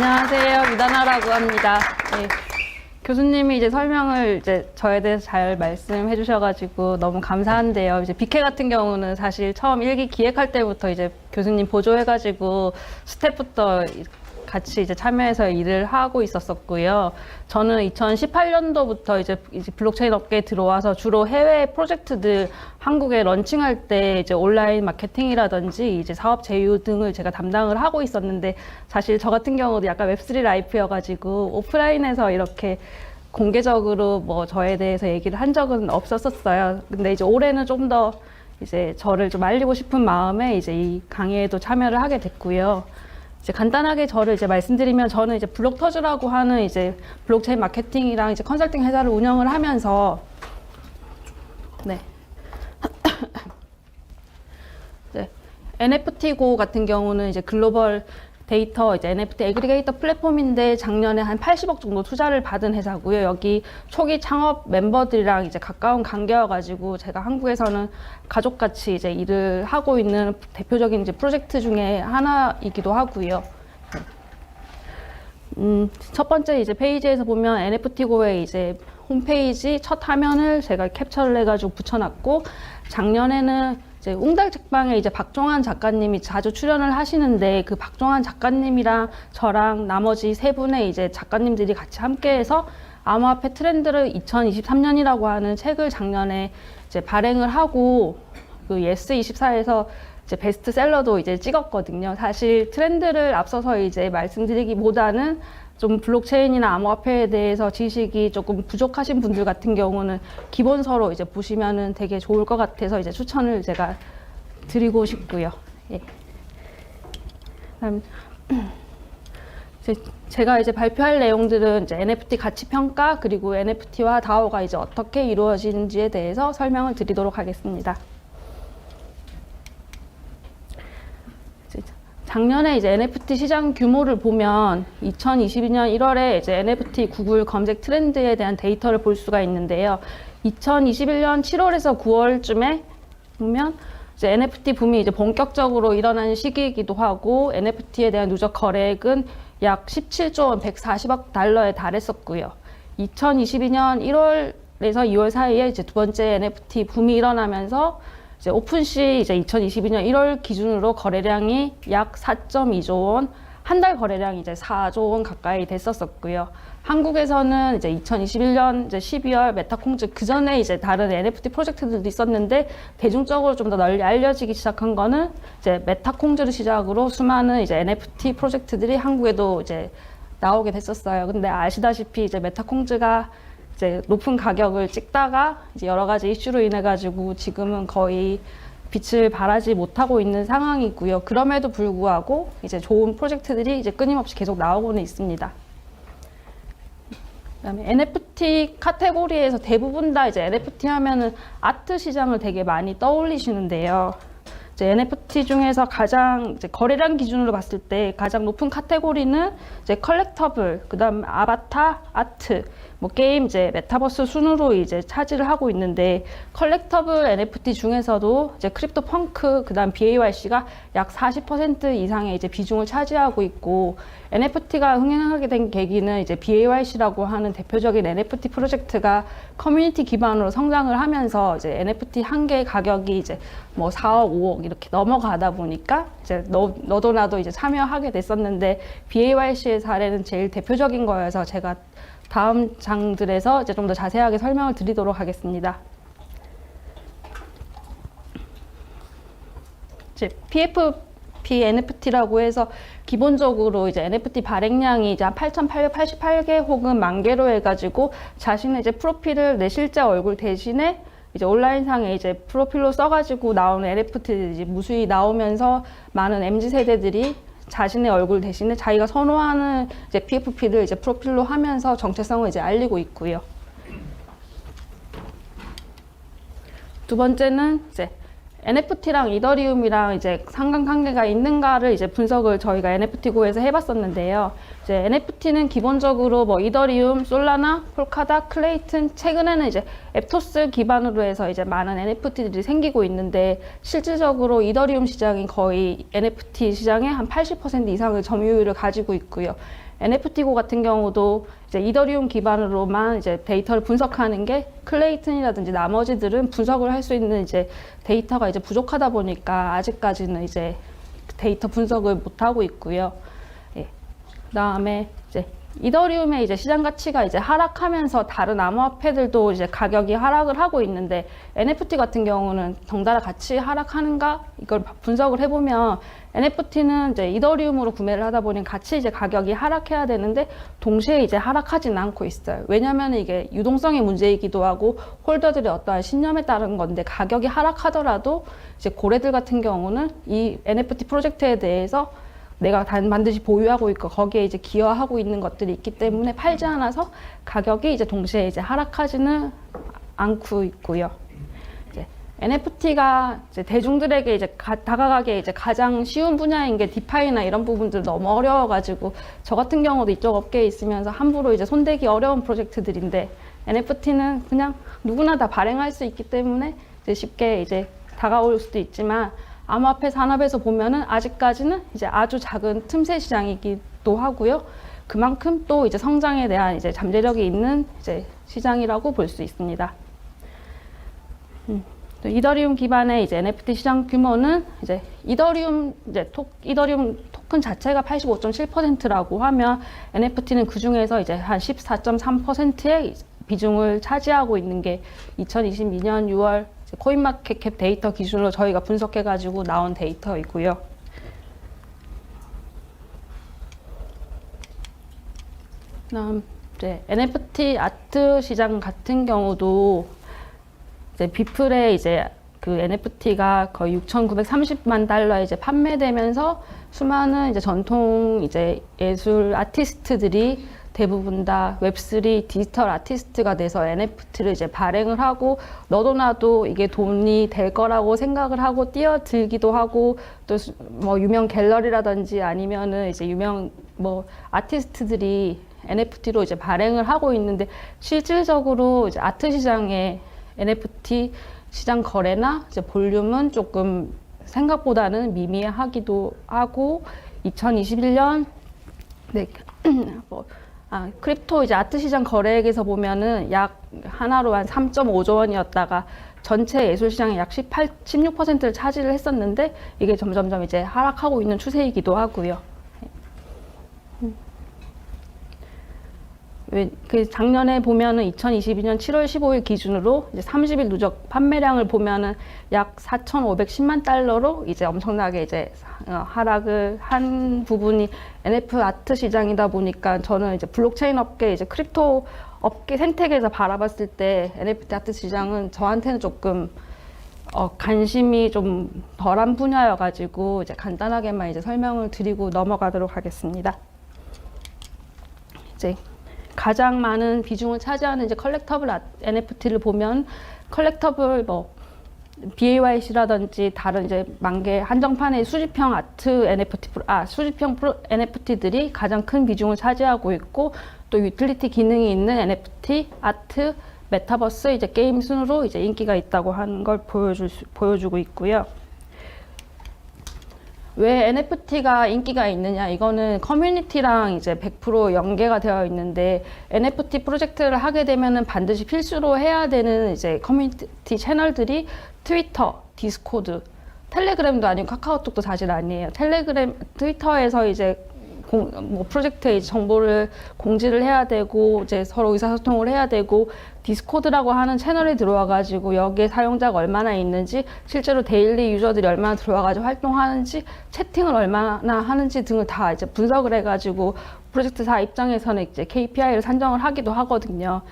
안녕하세요. 미다나라고 합니다. 네, 교수님이 이제 설명을 이제 저에 대해서 잘 말씀해 주셔가지고 너무 감사한데요. 이제 비케 같은 경우는 사실 처음 1기 기획할 때부터 이제 교수님 보조해가지고 스텝부터 같이 이제 참여해서 일을 하고 있었었고요. 저는 2018년도부터 이제 블록체인 업계에 들어와서 주로 해외 프로젝트들 한국에 런칭할 때 이제 온라인 마케팅이라든지 이제 사업 제휴 등을 제가 담당을 하고 있었는데, 사실 저 같은 경우도 약간 웹3 라이프여가지고 오프라인에서 이렇게 공개적으로 뭐 저에 대해서 얘기를 한 적은 없었었어요. 근데 이제 올해는 좀 더 이제 저를 좀 알리고 싶은 마음에 이제 이 강의에도 참여를 하게 됐고요. 이제 간단하게 저를 이제 말씀드리면, 저는 이제 블록터즈라고 하는 이제 블록체인 마케팅이랑 이제 컨설팅 회사를 운영을 하면서, 네. 네. NFT고 같은 경우는 이제 글로벌 데이터 이제 NFT 애그리게이터 플랫폼인데 작년에 한 80억 정도 투자를 받은 회사고요. 여기 초기 창업 멤버들이랑 이제 가까운 관계여가지고 제가 한국에서는 가족같이 이제 일을 하고 있는 대표적인 이제 프로젝트 중에 하나이기도 하고요. 첫 번째 이제 페이지에서 보면 NFT고의 이제 홈페이지 첫 화면을 제가 캡처를 해가지고 붙여놨고, 작년에는 이제 웅달 책방에 이제 박종환 작가님이 자주 출연을 하시는데, 그 박종환 작가님이랑 저랑 나머지 세 분의 이제 작가님들이 같이 함께해서 암호화폐 트렌드를 2023년이라고 하는 책을 작년에 이제 발행을 하고, 그 예스24에서 이제 베스트셀러도 이제 찍었거든요. 사실 트렌드를 앞서서 이제 말씀드리기보다는 좀 블록체인이나 암호화폐에 대해서 지식이 조금 부족하신 분들 같은 경우는 기본서로 이제 보시면은 되게 좋을 것 같아서 이제 추천을 제가 드리고 싶고요. 예. 그다음 제가 이제 발표할 내용들은 이제 NFT 가치 평가, 그리고 NFT와 DAO가 이제 어떻게 이루어지는지에 대해서 설명을 드리도록 하겠습니다. 작년에 이제 NFT 시장 규모를 보면 2022년 1월에 이제 NFT 구글 검색 트렌드에 대한 데이터를 볼 수가 있는데요. 2021년 7월에서 9월쯤에 보면 이제 NFT 붐이 이제 본격적으로 일어나는 시기이기도 하고, NFT에 대한 누적 거래액은 약 17조 원 140억 달러에 달했었고요. 2022년 1월에서 2월 사이에 이제 두 번째 NFT 붐이 일어나면서 이제 오픈시 이제 2022년 1월 기준으로 거래량이 약 4.2조 원, 한 달 거래량이 이제 4조 원 가까이 됐었었고요. 한국에서는 이제 2021년 이제 12월 메타콩즈, 그 전에 이제 다른 NFT 프로젝트들도 있었는데 대중적으로 좀 더 널리 알려지기 시작한 거는 이제 메타콩즈를 시작으로 수많은 이제 NFT 프로젝트들이 한국에도 이제 나오게 됐었어요. 근데 아시다시피 이제 메타콩즈가 이제 높은 가격을 찍다가 이제 여러 가지 이슈로 인해 가지고 지금은 거의 빛을 발하지 못하고 있는 상황이고요. 그럼에도 불구하고 이제 좋은 프로젝트들이 이제 끊임없이 계속 나오고는 있습니다. 그다음에 NFT 카테고리에서 대부분 다 이제 NFT 하면은 아트 시장을 되게 많이 떠올리시는데요. 이제 NFT 중에서 가장 이제 거래량 기준으로 봤을 때 가장 높은 카테고리는 이제 컬렉터블, 그다음 아바타 아트, 뭐 게임, 이제 메타버스 순으로 이제 차지를 하고 있는데, 컬렉터블 NFT 중에서도 이제 크립토 펑크, 그다음 BAYC가 약 40% 이상의 이제 비중을 차지하고 있고, NFT가 흥행하게 된 계기는 이제 BAYC라고 하는 대표적인 NFT 프로젝트가 커뮤니티 기반으로 성장을 하면서 이제 NFT 한 개의 가격이 이제 뭐 4억, 5억 이렇게 넘어가다 보니까 이제 너도 나도 이제 참여하게 됐었는데, BAYC의 사례는 제일 대표적인 거여서 제가 다음 장들에서 이제 좀 더 자세하게 설명을 드리도록 하겠습니다. 이제 PFP NFT라고 해서 기본적으로 이제 NFT 발행량이 이제 한 8,888개 혹은 10,000개로 해가지고 자신의 이제 프로필을 내 실제 얼굴 대신에 이제 온라인상에 이제 프로필로 써가지고 나오는 NFT들이 이제 무수히 나오면서 많은 MZ 세대들이 자신의 얼굴 대신에 자기가 선호하는 이제 PFP를 이제 프로필로 하면서 정체성을 이제 알리고 있고요. 두 번째는 이제 NFT랑 이더리움이랑 이제 상관관계가 있는가를 이제 분석을 저희가 NFT고에서 해봤었는데요. 이제 NFT는 기본적으로 뭐 이더리움, 솔라나, 폴카다, 클레이튼, 최근에는 이제 앱토스 기반으로 해서 이제 많은 NFT들이 생기고 있는데, 실질적으로 이더리움 시장이 거의 NFT 시장의 한 80% 이상의 점유율을 가지고 있고요. NFT고 같은 경우도 이제 이더리움 기반으로만 이제 데이터를 분석하는 게 클레이튼이라든지 나머지들은 분석을 할 수 있는 이제 데이터가 이제 부족하다 보니까 아직까지는 이제 데이터 분석을 못 하고 있고요. 예. 그다음에 이제 이더리움의 이제 시장 가치가 이제 하락하면서 다른 암호화폐들도 이제 가격이 하락을 하고 있는데 NFT 같은 경우는 덩달아 같이 하락하는가 이걸 분석을 해보면 NFT는 이제 이더리움으로 구매를 하다 보니 같이 이제 가격이 하락해야 되는데 동시에 이제 하락하지는 않고 있어요. 왜냐하면 이게 유동성의 문제이기도 하고 홀더들의 어떠한 신념에 따른 건데 가격이 하락하더라도 이제 고래들 같은 경우는 이 NFT 프로젝트에 대해서 내가 반드시 보유하고 있고 거기에 이제 기여하고 있는 것들이 있기 때문에 팔지 않아서 가격이 이제 동시에 이제 하락하지는 않고 있고요. 이제 NFT가 이제 대중들에게 이제 다가가기 이제 가장 쉬운 분야인 게 디파이나 이런 부분들 너무 어려워가지고 저 같은 경우도 이쪽 업계에 있으면서 함부로 이제 손대기 어려운 프로젝트들인데 NFT는 그냥 누구나 다 발행할 수 있기 때문에 이제 쉽게 이제 다가올 수도 있지만 암호화폐 산업에서 보면은 아직까지는 이제 아주 작은 틈새 시장이기도 하고요. 그만큼 또 이제 성장에 대한 이제 잠재력이 있는 이제 시장이라고 볼 수 있습니다. 또 이더리움 기반의 이제 NFT 시장 규모는 이제 이더리움 토큰 자체가 85.7%라고 하면 NFT는 그 중에서 이제 한 14.3%의 비중을 차지하고 있는 게 2022년 6월 코인마켓캡 데이터 기준으로 저희가 분석해가지고 나온 데이터이고요. 그다음 이제 NFT 아트 시장 같은 경우도 이제 비플에 이제 그 NFT가 거의 6,930만 달러에 이제 판매되면서 수많은 이제 전통 이제 예술 아티스트들이 대부분 다 웹3 디지털 아티스트가 돼서 NFT를 이제 발행을 하고 너도 나도 이게 돈이 될 거라고 생각을 하고 뛰어들기도 하고 또 뭐 유명 갤러리라든지 아니면은 이제 유명 뭐 아티스트들이 NFT로 이제 발행을 하고 있는데 실질적으로 이제 아트 시장의 NFT 시장 거래나 이제 볼륨은 조금 생각보다는 미미하기도 하고 2021년 크립토 이제 아트 시장 거래액에서 보면은 약 하나로 한 3.5조 원이었다가 전체 예술 시장의 약 16%를 차지를 했었는데 이게 점점점 이제 하락하고 있는 추세이기도 하고요. 그 작년에 보면은 2022년 7월 15일 기준으로 이제 30일 누적 판매량을 보면은 약 4,510만 달러로 이제 엄청나게 이제 하락을 한 부분이 NFT 아트 시장이다 보니까 저는 이제 블록체인 업계 이제 크립토 업계 생태계에서 바라봤을 때 NFT 아트 시장은 저한테는 조금 관심이 좀 덜한 분야여가지고 이제 간단하게만 이제 설명을 드리고 넘어가도록 하겠습니다. 이제 가장 많은 비중을 차지하는 이제 컬렉터블 NFT를 보면 컬렉터블 뭐 BAYC라든지 다른 이제 만개 한정판의 수집형 아트 NFT 수집형 NFT들이 가장 큰 비중을 차지하고 있고 또 유틸리티 기능이 있는 NFT 아트 메타버스 이제 게임 순으로 이제 인기가 있다고 하는 걸 보여주고 있고요. 왜 NFT가 인기가 있느냐? 이거는 커뮤니티랑 이제 100% 연계가 되어 있는데 NFT 프로젝트를 하게 되면은 반드시 필수로 해야 되는 이제 커뮤니티 채널들이 트위터, 디스코드, 텔레그램도 아니고 카카오톡도 사실 아니에요. 트위터에서 이제 뭐 프로젝트의 정보를 공지를 해야 되고 이제 서로 의사소통을 해야 되고 디스코드라고 하는 채널에 들어와 가지고 여기에 사용자가 얼마나 있는지 실제로 데일리 유저들이 얼마나 들어와 가지고 활동하는지 채팅을 얼마나 하는지 등을 다 이제 분석을 해 가지고 프로젝트사 입장에서는 이제 KPI를 산정을 하기도 하거든요.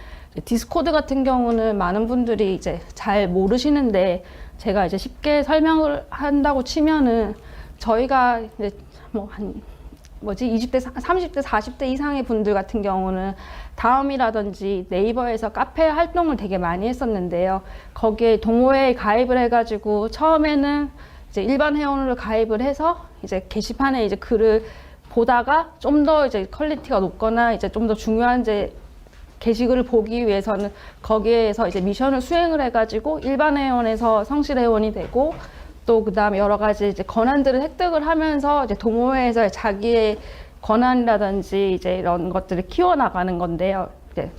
디스코드 같은 경우는 많은 분들이 이제 잘 모르시는데 제가 이제 쉽게 설명을 한다고 치면은 저희가 이제 뭐 20대, 30대, 40대 이상의 분들 같은 경우는 다음이라든지 네이버에서 카페 활동을 되게 많이 했었는데요. 거기에 동호회에 가입을 해가지고 처음에는 이제 일반 회원으로 가입을 해서 이제 게시판에 이제 글을 보다가 좀 더 이제 퀄리티가 높거나 이제 좀 더 중요한 이제 게시글을 보기 위해서는 거기에서 이제 미션을 수행을 해가지고 일반 회원에서 성실 회원이 되고 또 그다음에 여러 가지 이제 권한들을 획득을 하면서 이제 동호회에서 자기의 권한이라든지 이제 이런 것들을 키워나가는 건데요. 이제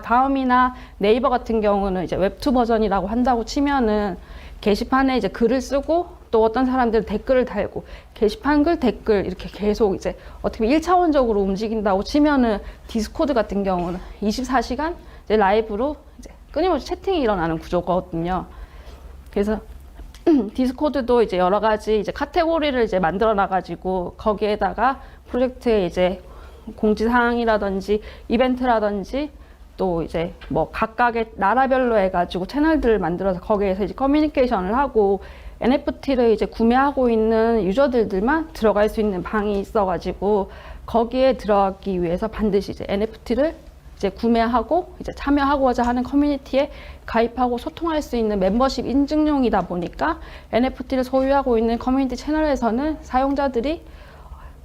다음이나 네이버 같은 경우는 이제 웹2 버전이라고 한다고 치면은 게시판에 이제 글을 쓰고 또 어떤 사람들은 댓글을 달고 게시판 글 댓글 이렇게 계속 이제 어떻게 1차원적으로 움직인다고 치면은 디스코드 같은 경우는 24시간 이제 라이브로 이제 끊임없이 채팅이 일어나는 구조거든요. 그래서 디스코드도 이제 여러 가지 이제 카테고리를 이제 만들어 놔가지고 거기에다가 프로젝트에 이제 공지사항이라든지 이벤트라든지 또 이제 뭐 각각의 나라별로 해가지고 채널들을 만들어서 거기에서 이제 커뮤니케이션을 하고 NFT를 이제 구매하고 있는 유저들만 들어갈 수 있는 방이 있어가지고 거기에 들어가기 위해서 반드시 이제 NFT를 이제 구매하고 이제 참여하고자 하는 커뮤니티에 가입하고 소통할 수 있는 멤버십 인증용이다 보니까 NFT를 소유하고 있는 커뮤니티 채널에서는 사용자들이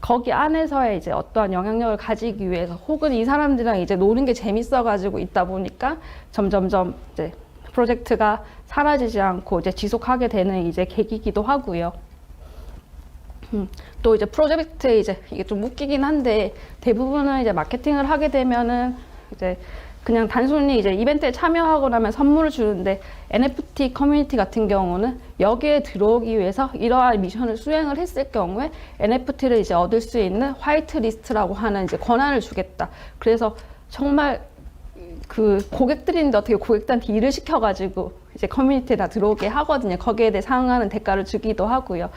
거기 안에서의 이제 어떠한 영향력을 가지기 위해서 혹은 이 사람들이랑 이제 노는 게 재밌어가지고 있다 보니까 점점점 이제 프로젝트가 사라지지 않고 이제 지속하게 되는 이제 계기이기도 하고요. 또 이제 프로젝트에 이제 이게 좀 웃기긴 한데 대부분은 이제 마케팅을 하게 되면은 이제 그냥 단순히 이제 이벤트에 참여하고 나면 선물을 주는데 NFT 커뮤니티 같은 경우는 여기에 들어오기 위해서 이러한 미션을 수행을 했을 경우에 NFT를 이제 얻을 수 있는 화이트 리스트라고 하는 이제 권한을 주겠다. 그래서 정말 그 고객들인데 어떻게 고객들한테 일을 시켜가지고 이제 커뮤니티에 다 들어오게 하거든요. 거기에 대해 상응하는 대가를 주기도 하고요.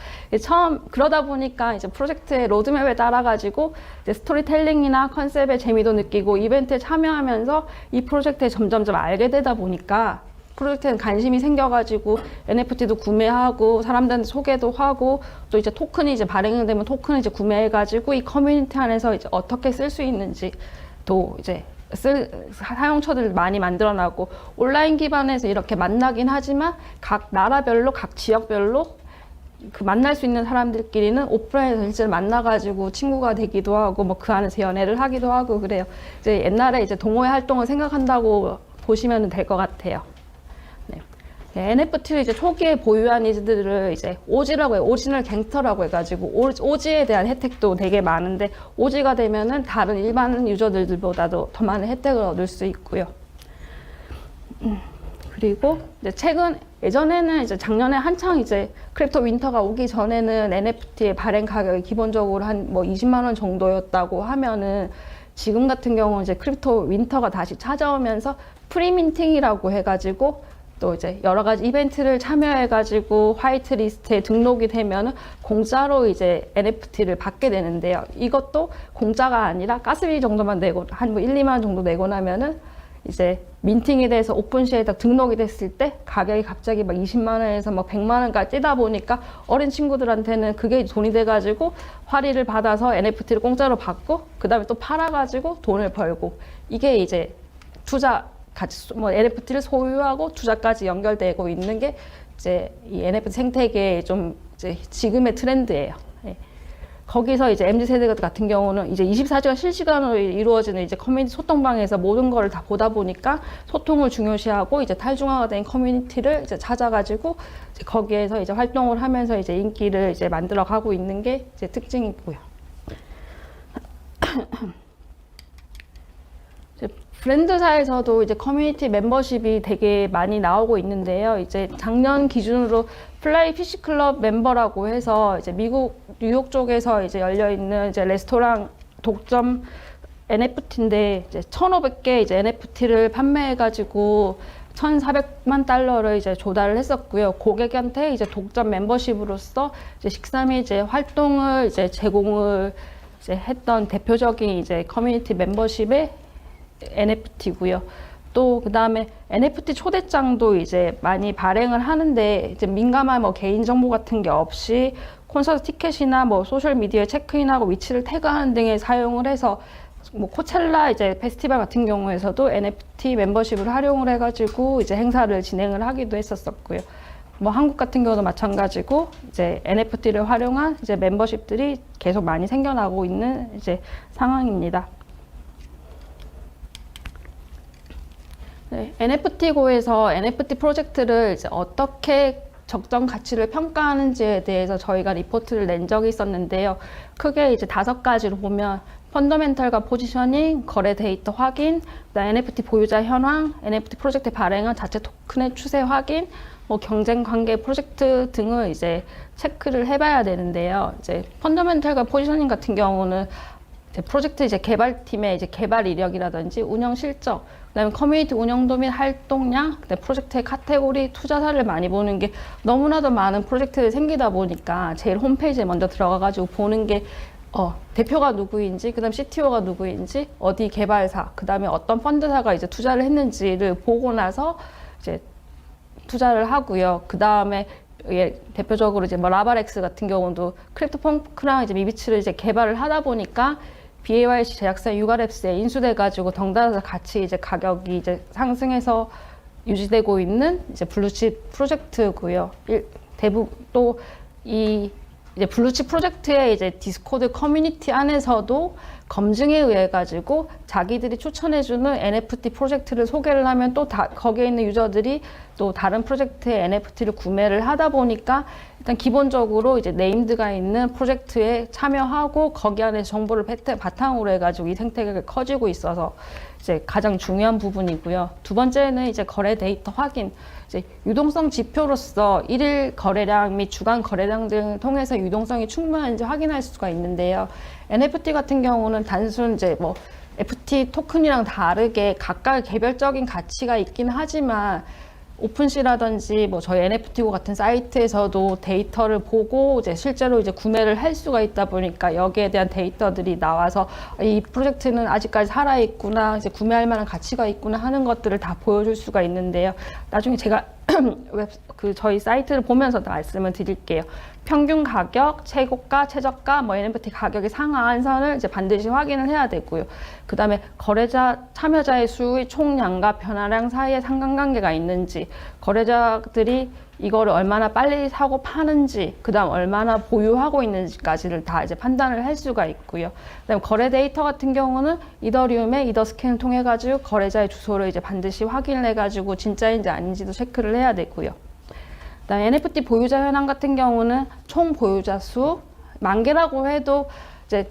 그러다 보니까 이제 프로젝트의 로드맵에 따라가지고 이제 스토리텔링이나 컨셉의 재미도 느끼고 이벤트에 참여하면서 이 프로젝트에 점점점 알게 되다 보니까 프로젝트에 관심이 생겨가지고 NFT도 구매하고 사람들한테 소개도 하고 또 이제 토큰이 이제 발행이 되면 토큰을 이제 구매해가지고 이 커뮤니티 안에서 이제 어떻게 쓸 수 있는지 또 이제 사용처들을 많이 만들어나고 온라인 기반에서 이렇게 만나긴 하지만 각 나라별로 각 지역별로 그 만날 수 있는 사람들끼리는 오프라인에서 실제로 만나가지고 친구가 되기도 하고 뭐 그 안에서 연애를 하기도 하고 그래요. 이제 옛날에 이제 동호회 활동을 생각한다고 보시면 될 것 같아요. NFT를 이제 초기에 보유한 이들을 이제 오지라고 해요. 오지널 갱스터라고 해가지고 오지에 대한 혜택도 되게 많은데 오지가 되면은 다른 일반 유저들보다도 더 많은 혜택을 얻을 수 있고요. 그리고 이제 예전에는 이제 작년에 한창 이제 크립토 윈터가 오기 전에는 NFT의 발행 가격이 기본적으로 한 뭐 20만 원 정도였다고 하면은 지금 같은 경우는 이제 크립토 윈터가 다시 찾아오면서 프리민팅이라고 해가지고 또 이제 여러 가지 이벤트를 참여해가지고 화이트 리스트에 등록이 되면은 공짜로 이제 NFT를 받게 되는데요. 이것도 공짜가 아니라 가스비 정도만 내고 한 뭐 1, 2만 원 정도 내고 나면은 이제 민팅이 돼서 오픈시에다 등록이 됐을 때 가격이 갑자기 막 20만 원에서 막 100만 원까지 뛰다 보니까 어린 친구들한테는 그게 돈이 돼가지고 활의를 받아서 NFT를 공짜로 받고 그 다음에 또 팔아가지고 돈을 벌고 이게 이제 같이 뭐 NFT를 소유하고 투자까지 연결되고 있는 게 이제 이 NFT 생태계의 좀 이제 지금의 트렌드예요. 네. 거기서 이제 MZ세대 같은 경우는 이제 24시간 실시간으로 이루어지는 이제 커뮤니티 소통방에서 모든 거를 다 보다 보니까 소통을 중요시하고 이제 탈중화가 된 커뮤니티를 이제 찾아가지고 이제 거기에서 이제 활동을 하면서 이제 인기를 이제 만들어 가고 있는 게 이제 특징이고요. 브랜드사에서도 이제 커뮤니티 멤버십이 되게 많이 나오고 있는데요. 이제 작년 기준으로 플라이 피쉬 클럽 멤버라고 해서 이제 뉴욕 쪽에서 이제 열려 있는 이제 레스토랑 독점 NFT인데 이제 1,500개 이제 NFT를 판매해가지고 1,400만 달러를 이제 조달을 했었고요. 고객한테 이제 독점 멤버십으로서 이제 13일 이제 활동을 이제 제공을 이제 했던 대표적인 이제 커뮤니티 멤버십의 NFT고요. 또 그다음에 NFT 초대장도 이제 많이 발행을 하는데 이제 민감한 뭐 개인 정보 같은 게 없이 콘서트 티켓이나 뭐 소셜 미디어에 체크인하고 위치를 태그하는 등에 사용을 해서 뭐 코첼라 이제 페스티벌 같은 경우에서도 NFT 멤버십을 활용을 해가지고 이제 행사를 진행을 하기도 했었었고요. 뭐 한국 같은 경우도 마찬가지고 이제 NFT를 활용한 이제 멤버십들이 계속 많이 생겨나고 있는 이제 상황입니다. 네, NFT고에서 NFT 프로젝트를 이제 어떻게 적정 가치를 평가하는지에 대해서 저희가 리포트를 낸 적이 있었는데요. 크게 이제 5가지로 보면 펀더멘털과 포지셔닝, 거래 데이터 확인, 그다음 NFT 보유자 현황, NFT 프로젝트 발행한 자체 토큰의 추세 확인, 뭐 경쟁 관계 프로젝트 등을 이제 체크를 해봐야 되는데요. 이제 펀더멘털과 포지셔닝 같은 경우는 이제 프로젝트 이제 개발팀의 이제 개발 이력이라든지 운영 실적, 그다음에 커뮤니티 운영도 및 활동량, 그다음에 프로젝트의 카테고리, 투자사를 많이 보는 게 너무나도 많은 프로젝트들이 생기다 보니까 제일 홈페이지에 먼저 들어가가지고 보는 게 대표가 누구인지, 그다음 CTO가 누구인지, 어디 개발사, 그다음에 어떤 펀드사가 이제 투자를 했는지를 보고 나서 이제 투자를 하고요. 그다음에 대표적으로 이제 뭐 라바렉스 같은 경우도 크립토펑크랑 이제 미비츠를 이제 개발을 하다 보니까 BAYC 제약사 유가랩스에 인수돼 가지고 덩달아서 같이 이제 가격이 이제 상승해서 유지되고 있는 이제 블루칩 프로젝트고요. 대부분 또 이제 블루칩 프로젝트의 이제 디스코드 커뮤니티 안에서도 검증에 의해 가지고 자기들이 추천해주는 NFT 프로젝트를 소개를 하면 또 거기에 있는 유저들이 또 다른 프로젝트의 NFT를 구매를 하다 보니까 일단 기본적으로 이제 네임드가 있는 프로젝트에 참여하고 거기 안에 정보를 바탕으로 해가지고 이 생태계가 커지고 있어서 이제 가장 중요한 부분이고요. 두 번째는 이제 거래 데이터 확인. 이제 유동성 지표로서 일일 거래량 및 주간 거래량 등을 통해서 유동성이 충분한지 확인할 수가 있는데요. NFT 같은 경우는 단순 이제 뭐 FT 토큰이랑 다르게 각각 개별적인 가치가 있긴 하지만 오픈시라든지 뭐 저희 NFT고 같은 사이트에서도 데이터를 보고 이제 실제로 이제 구매를 할 수가 있다 보니까 여기에 대한 데이터들이 나와서 이 프로젝트는 아직까지 살아있구나, 이제 구매할 만한 가치가 있구나 하는 것들을 다 보여줄 수가 있는데요. 나중에 제가 저희 사이트를 보면서 말씀을 드릴게요. 평균 가격, 최고가, 최저가, 뭐 NFT 가격의 상하한선을 이제 반드시 확인을 해야 되고요. 그 다음에 거래자, 참여자의 수의 총량과 변화량 사이에 상관관계가 있는지, 거래자들이 이거를 얼마나 빨리 사고 파는지, 그 다음 얼마나 보유하고 있는지까지를 다 이제 판단을 할 수가 있고요. 그 다음에 거래 데이터 같은 경우는 이더리움의 이더스캔을 통해 가지고 거래자의 주소를 이제 반드시 확인을 해 가지고 진짜인지 아닌지도 체크를 해야 되고요. 그다음에 NFT 보유자 현황 같은 경우는 총 보유자 수 10,000개라고 해도 이제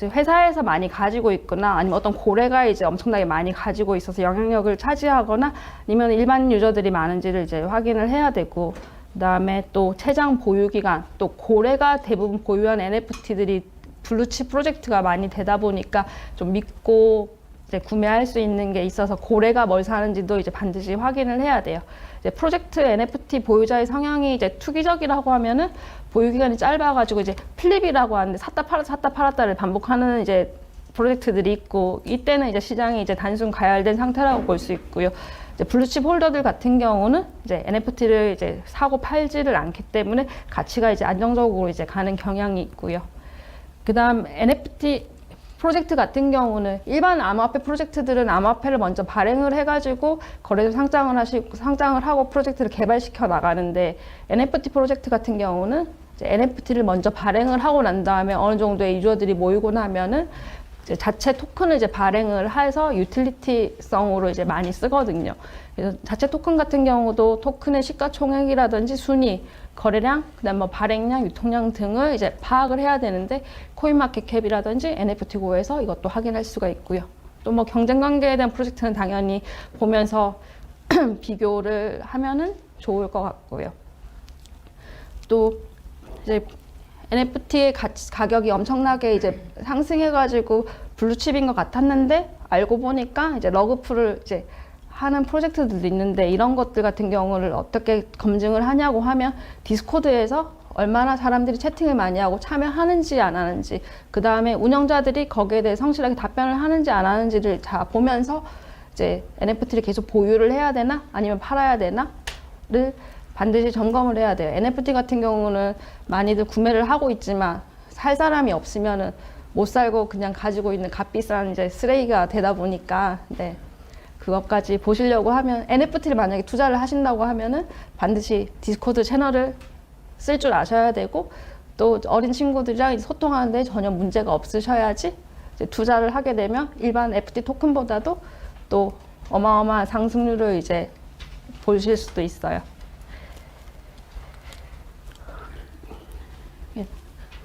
회사에서 많이 가지고 있거나 아니면 어떤 고래가 이제 엄청나게 많이 가지고 있어서 영향력을 차지하거나 아니면 일반 유저들이 많은지를 이제 확인을 해야 되고, 그다음에 또 최장 보유 기간, 또 고래가 대부분 보유한 NFT들이 블루칩 프로젝트가 많이 되다 보니까 좀 믿고 이제 구매할 수 있는 게 있어서 고래가 뭘 사는지도 이제 반드시 확인을 해야 돼요. 이제 프로젝트 NFT 보유자의 성향이 이제 투기적이라고 하면은 보유 기간이 짧아가지고 이제 플립이라고 하는데 샀다 팔았다를 반복하는 이제 프로젝트들이 있고, 이때는 이제 시장이 이제 단순 가열된 상태라고 볼 수 있고요. 이제 블루칩 홀더들 같은 경우는 이제 NFT를 이제 사고 팔지를 않기 때문에 가치가 이제 안정적으로 이제 가는 경향이 있고요. 그다음 NFT 프로젝트 같은 경우는 일반 암호화폐 프로젝트들은 암호화폐를 먼저 발행을 해가지고 거래소 상장을 하고 프로젝트를 개발시켜 나가는데, NFT 프로젝트 같은 경우는 이제 NFT를 먼저 발행을 하고 난 다음에 어느 정도의 유저들이 모이고 나면은 이제 자체 토큰을 이제 발행을 해서 유틸리티성으로 이제 많이 쓰거든요. 그래서 자체 토큰 같은 경우도 토큰의 시가총액이라든지 순위, 거래량, 그다음 뭐 발행량, 유통량 등을 이제 파악을 해야 되는데 코인마켓캡이라든지 NFT고에서 이것도 확인할 수가 있고요. 또 뭐 경쟁 관계에 대한 프로젝트는 당연히 보면서 비교를 하면은 좋을 것 같고요. 또 이제 NFT의 가격이 엄청나게 이제 상승해가지고 블루칩인 것 같았는데 알고 보니까 이제 러그풀을 이제 하는 프로젝트들도 있는데, 이런 것들 같은 경우를 어떻게 검증을 하냐고 하면 디스코드에서 얼마나 사람들이 채팅을 많이 하고 참여하는지 안 하는지, 그 다음에 운영자들이 거기에 대해 성실하게 답변을 하는지 안 하는지를 다 보면서 이제 NFT를 계속 보유를 해야 되나 아니면 팔아야 되나를 반드시 점검을 해야 돼요. NFT 같은 경우는 많이들 구매를 하고 있지만 살 사람이 없으면은 못 살고 그냥 가지고 있는 값비싼 이제 쓰레기가 되다 보니까, 네. 그것까지 보시려고 하면, NFT를 만약에 투자를 하신다고 하면은 반드시 디스코드 채널을 쓸 줄 아셔야 되고, 또 어린 친구들이랑 소통하는데 전혀 문제가 없으셔야지 이제 투자를 하게 되면 일반 FT 토큰보다도 또 어마어마한 상승률을 이제 보실 수도 있어요.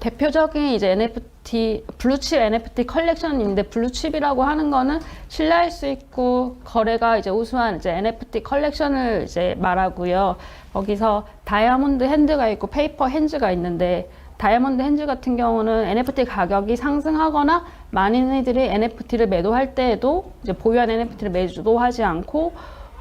대표적인 이제 NFT, 블루칩 NFT 컬렉션인데, 블루칩이라고 하는 거는 신뢰할 수 있고 거래가 이제 우수한 이제 NFT 컬렉션을 이제 말하고요. 거기서 다이아몬드 핸드가 있고 페이퍼 핸즈가 있는데, 다이아몬드 핸즈 같은 경우는 NFT 가격이 상승하거나 많은 이들이 NFT를 매도할 때에도 이제 보유한 NFT를 매도하지 않고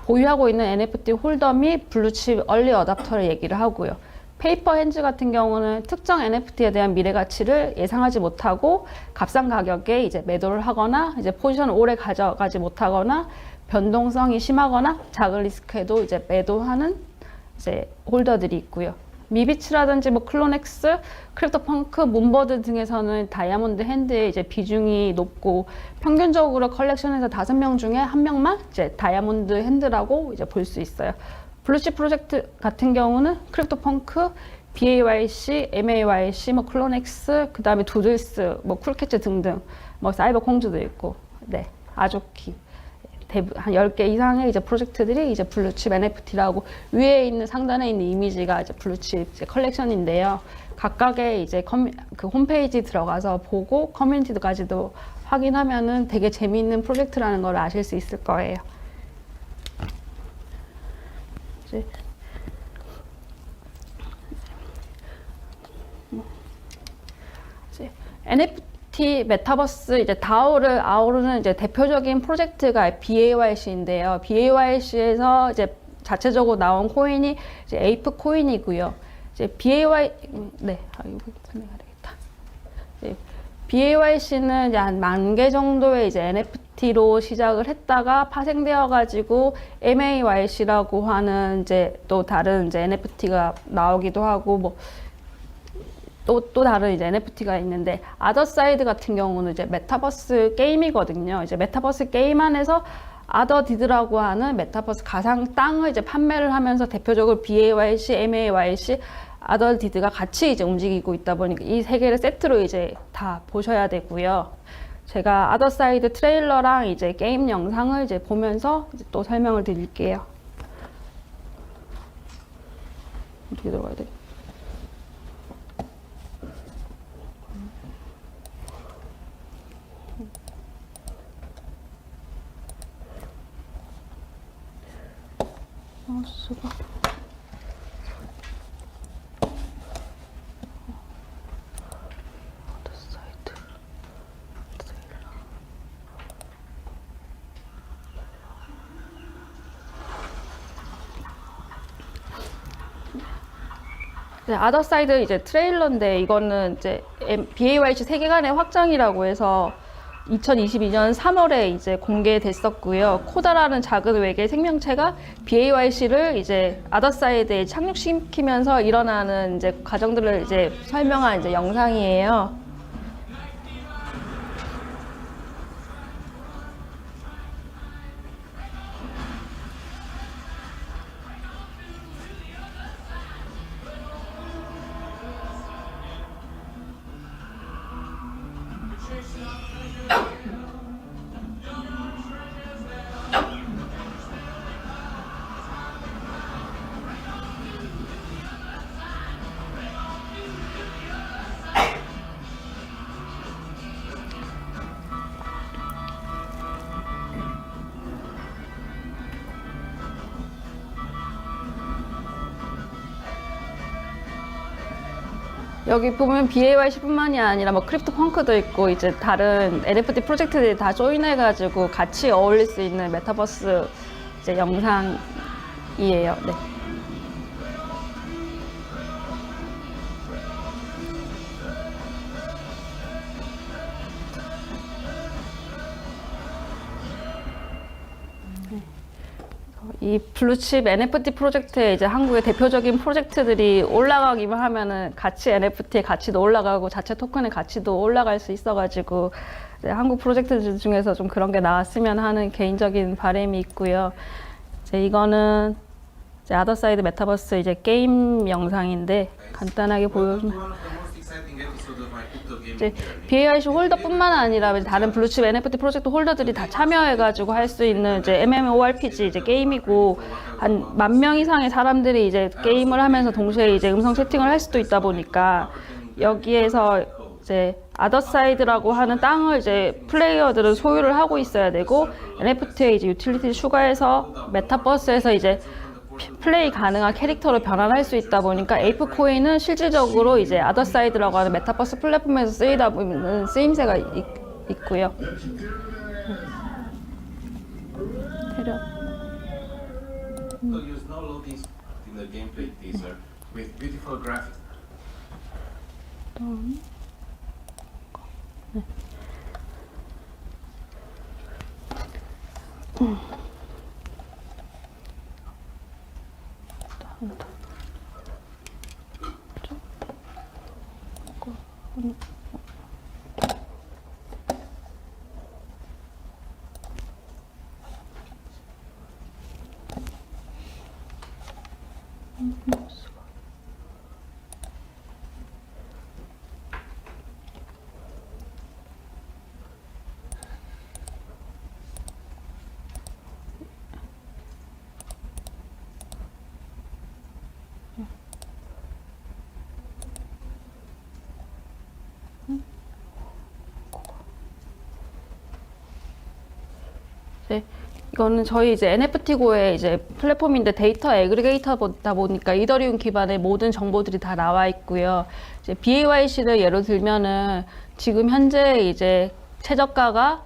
보유하고 있는 NFT 홀더 및 블루칩 얼리 어답터를 얘기를 하고요. 페이퍼 핸즈 같은 경우는 특정 NFT에 대한 미래 가치를 예상하지 못하고 값싼 가격에 이제 매도를 하거나 이제 포지션을 오래 가져가지 못하거나 변동성이 심하거나 작은 리스크에도 이제 매도하는 이제 홀더들이 있고요. 미비츠라든지 뭐 클로넥스, 크립토펑크, 문버드 등에서는 다이아몬드 핸드의 이제 비중이 높고 평균적으로 컬렉션에서 5명 중에 1명만 이제 다이아몬드 핸드라고 이제 볼 수 있어요. 블루칩 프로젝트 같은 경우는 크립토펑크, BAYC, MAYC, 뭐 클로넥스, 그 다음에 두들스, 뭐 쿨캐치 등등, 뭐 사이버 콩즈도 있고, 네, 아조키. 한 10개 이상의 이제 프로젝트들이 이제 블루칩 NFT라고, 위에 있는 상단에 있는 이미지가 이제 블루칩 이제 컬렉션인데요. 각각의 이제 그 홈페이지 들어가서 보고 커뮤니티까지도 확인하면은 되게 재미있는 프로젝트라는 걸 아실 수 있을 거예요. NFT 메타버스 이제 DAO를 아우르는 이제 대표적인 프로젝트가 BAYC인데요. BAYC에서 이제 자체적으로 나온 코인이 이제 에이프 코인이고요. 이제 BAYC는 이제 한 10,000개 정도의 이제 NFT로 시작을 했다가 파생되어 가지고 MAYC라고 하는 이제 또 다른 이제 NFT가 나오기도 하고 뭐 또 다른 이제 NFT가 있는데, 아더사이드 같은 경우는 이제 메타버스 게임이거든요. 이제 메타버스 게임 안에서 아더디드라고 하는 메타버스 가상 땅을 이제 판매를 하면서 대표적으로 BAYC, MAYC, 아더디드가 같이 이제 움직이고 있다 보니까 이 세 개를 세트로 이제 다 보셔야 되고요. 제가 아더사이드 트레일러랑 이제 게임 영상을 이제 보면서 이제 또 설명을 드릴게요. 어떻게 들어가야 돼? 마우스가 아더사이드 트레일러. 네, 아더사이드 이제 트레일러인데, 이거는 이제 BAYC 세계관의 확장이라고 해서 2022년 3월에 이제 공개됐었고요. 코다라는 작은 외계 생명체가 BAYC를 이제 아더사이드에 착륙시키면서 일어나는 이제 과정들을 이제 설명한 이제 영상이에요. 여기 보면 BAYC뿐만이 아니라 뭐 크립토펑크도 있고 이제 다른 NFT 프로젝트들이 다 조인해가지고 같이 어울릴 수 있는 메타버스 이제 영상이에요. 네. 이 블루칩 NFT 프로젝트에 이제 한국의 대표적인 프로젝트들이 올라가기만 하면은 같이 NFT의 가치도 올라가고 자체 토큰의 가치도 올라갈 수 있어가지고 이제 한국 프로젝트들 중에서 좀 그런 게 나왔으면 하는 개인적인 바람이 있고요. 이제 이거는 이제 아더사이드 메타버스 이제 게임 영상인데 간단하게 보여주면. 이제 BAYC 홀더뿐만 아니라 다른 블루칩 NFT 프로젝트 홀더들이 다 참여해가지고 할 수 있는 이제 MMORPG 이제 게임이고, 한 10,000명 이상의 사람들이 이제 게임을 하면서 동시에 이제 음성 채팅을 할 수도 있다 보니까 여기에서 이제 아더사이드라고 하는 땅을 이제 플레이어들은 소유를 하고 있어야 되고, NFT에 이제 유틸리티를 추가해서 메타버스에서 이제 플레이 가능한 캐릭터로 변환할 수 있다 보니까 에이프 코인은 실질적으로 이제 아더사이드라고 하는 메타버스 플랫폼에서 쓰이다 보면 쓰임새가 있고요. 대략. So use no loading in the gameplay teaser with beautiful graphics. 네, 이거는 저희 이제 NFT고의 이제 플랫폼인데 데이터 애그리게이터다 보니까 이더리움 기반의 모든 정보들이 다 나와 있고요. 이제 BAYC를 예로 들면은 지금 현재 이제 최저가가